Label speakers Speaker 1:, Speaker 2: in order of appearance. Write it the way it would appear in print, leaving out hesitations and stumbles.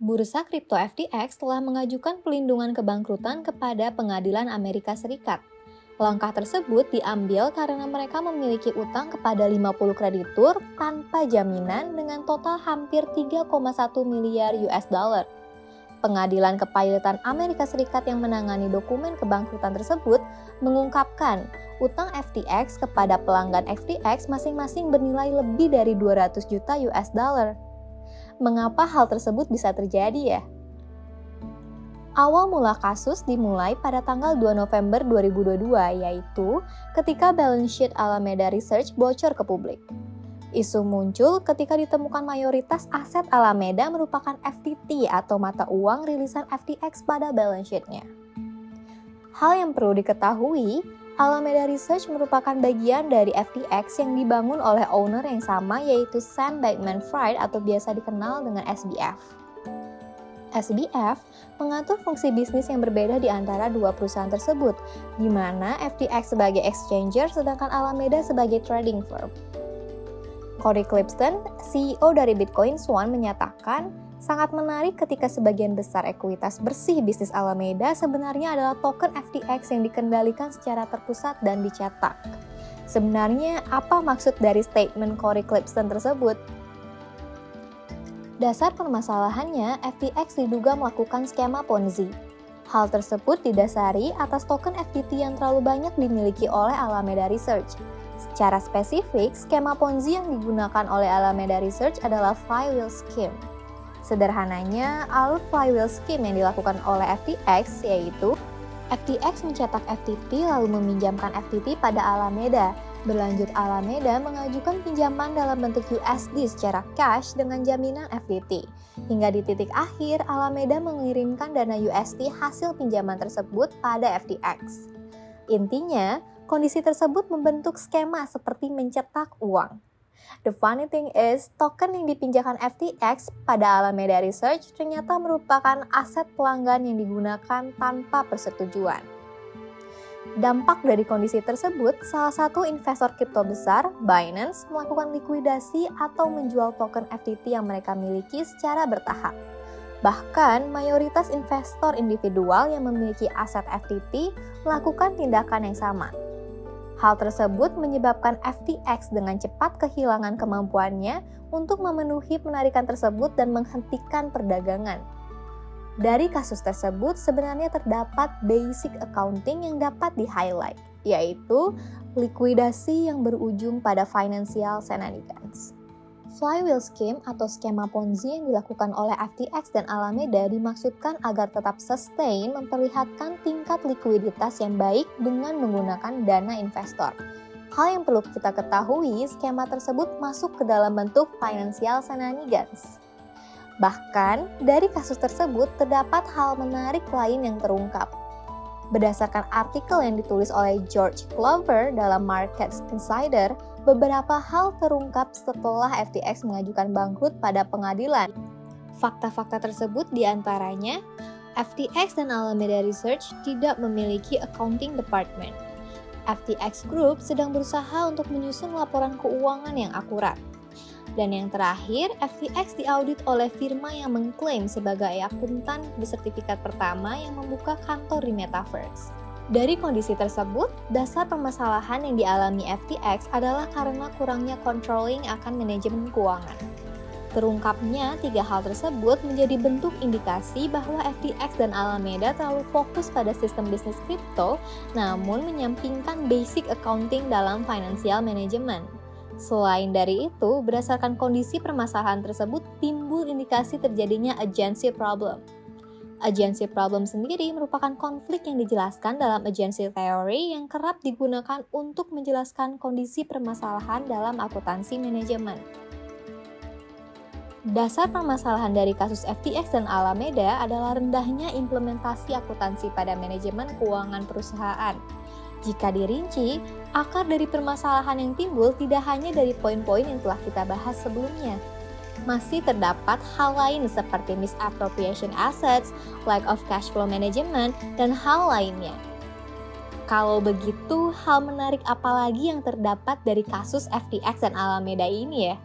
Speaker 1: Bursa kripto FTX telah mengajukan pelindungan kebangkrutan kepada Pengadilan Amerika Serikat. Langkah tersebut diambil karena mereka memiliki utang kepada 50 kreditur tanpa jaminan dengan total hampir 3,1 miliar US dollar. Pengadilan Kepailitan Amerika Serikat yang menangani dokumen kebangkrutan tersebut mengungkapkan utang FTX kepada pelanggan FTX masing-masing bernilai lebih dari 200 juta US dollar. Mengapa hal tersebut bisa terjadi ya? Awal mula kasus dimulai pada tanggal 2 November 2022, yaitu ketika balance sheet Alameda Research bocor ke publik. Isu muncul ketika ditemukan mayoritas aset Alameda merupakan FTT atau mata uang rilisan FTX pada balance sheet-nya. Hal yang perlu diketahui, Alameda Research merupakan bagian dari FTX yang dibangun oleh owner yang sama, yaitu Sam Bankman-Fried atau biasa dikenal dengan SBF. SBF mengatur fungsi bisnis yang berbeda di antara dua perusahaan tersebut, di mana FTX sebagai exchanger sedangkan Alameda sebagai trading firm. Corey Klippsten, CEO dari Bitcoin Swan, menyatakan sangat menarik ketika sebagian besar ekuitas bersih bisnis Alameda sebenarnya adalah token FTX yang dikendalikan secara terpusat dan dicetak. Sebenarnya apa maksud dari statement Corey Klippsten tersebut? Dasar permasalahannya, FTX diduga melakukan skema Ponzi. Hal tersebut didasari atas token FTT yang terlalu banyak dimiliki oleh Alameda Research. Secara spesifik, skema Ponzi yang digunakan oleh Alameda Research adalah flywheel scheme. Sederhananya, alur flywheel scheme yang dilakukan oleh FTX yaitu FTX mencetak FTT lalu meminjamkan FTT pada Alameda. Berlanjut, Alameda mengajukan pinjaman dalam bentuk USD secara cash dengan jaminan FTT. Hingga di titik akhir, Alameda mengirimkan dana USD hasil pinjaman tersebut pada FTX. Intinya, kondisi tersebut membentuk skema seperti mencetak uang. The funny thing is, token yang dipinjakan FTX pada Alameda Research ternyata merupakan aset pelanggan yang digunakan tanpa persetujuan. Dampak dari kondisi tersebut, salah satu investor kripto besar, Binance, melakukan likuidasi atau menjual token FTT yang mereka miliki secara bertahap. Bahkan, mayoritas investor individual yang memiliki aset FTT melakukan tindakan yang sama. Hal tersebut menyebabkan FTX dengan cepat kehilangan kemampuannya untuk memenuhi penarikan tersebut dan menghentikan perdagangan. Dari kasus tersebut sebenarnya terdapat basic accounting yang dapat di-highlight, yaitu likuidasi yang berujung pada financial shenanigans. Flywheel scheme atau skema Ponzi yang dilakukan oleh FTX dan Alameda dimaksudkan agar tetap sustain memperlihatkan tingkat likuiditas yang baik dengan menggunakan dana investor. Hal yang perlu kita ketahui, skema tersebut masuk ke dalam bentuk financial shenanigans. Bahkan, dari kasus tersebut terdapat hal menarik lain yang terungkap. Berdasarkan artikel yang ditulis oleh George Clover dalam Markets Insider, beberapa hal terungkap setelah FTX mengajukan bangkrut pada pengadilan. Fakta-fakta tersebut diantaranya, FTX dan Alameda Research tidak memiliki accounting department. FTX Group sedang berusaha untuk menyusun laporan keuangan yang akurat. Dan yang terakhir, FTX diaudit oleh firma yang mengklaim sebagai akuntan bersertifikat pertama yang membuka kantor di Metaverse. Dari kondisi tersebut, dasar permasalahan yang dialami FTX adalah karena kurangnya controlling akan manajemen keuangan. Terungkapnya tiga hal tersebut menjadi bentuk indikasi bahwa FTX dan Alameda terlalu fokus pada sistem bisnis kripto, namun menyampingkan basic accounting dalam financial management. Selain dari itu, berdasarkan kondisi permasalahan tersebut timbul indikasi terjadinya agency problem. Agency problem sendiri merupakan konflik yang dijelaskan dalam agency theory yang kerap digunakan untuk menjelaskan kondisi permasalahan dalam akuntansi manajemen. Dasar permasalahan dari kasus FTX dan Alameda adalah rendahnya implementasi akuntansi pada manajemen keuangan perusahaan. Jika dirinci, akar dari permasalahan yang timbul tidak hanya dari poin-poin yang telah kita bahas sebelumnya. Masih terdapat hal lain seperti misappropriation assets, lack of cash flow management, dan hal lainnya. Kalau begitu, hal menarik apa lagi yang terdapat dari kasus FTX dan Alameda ini ya?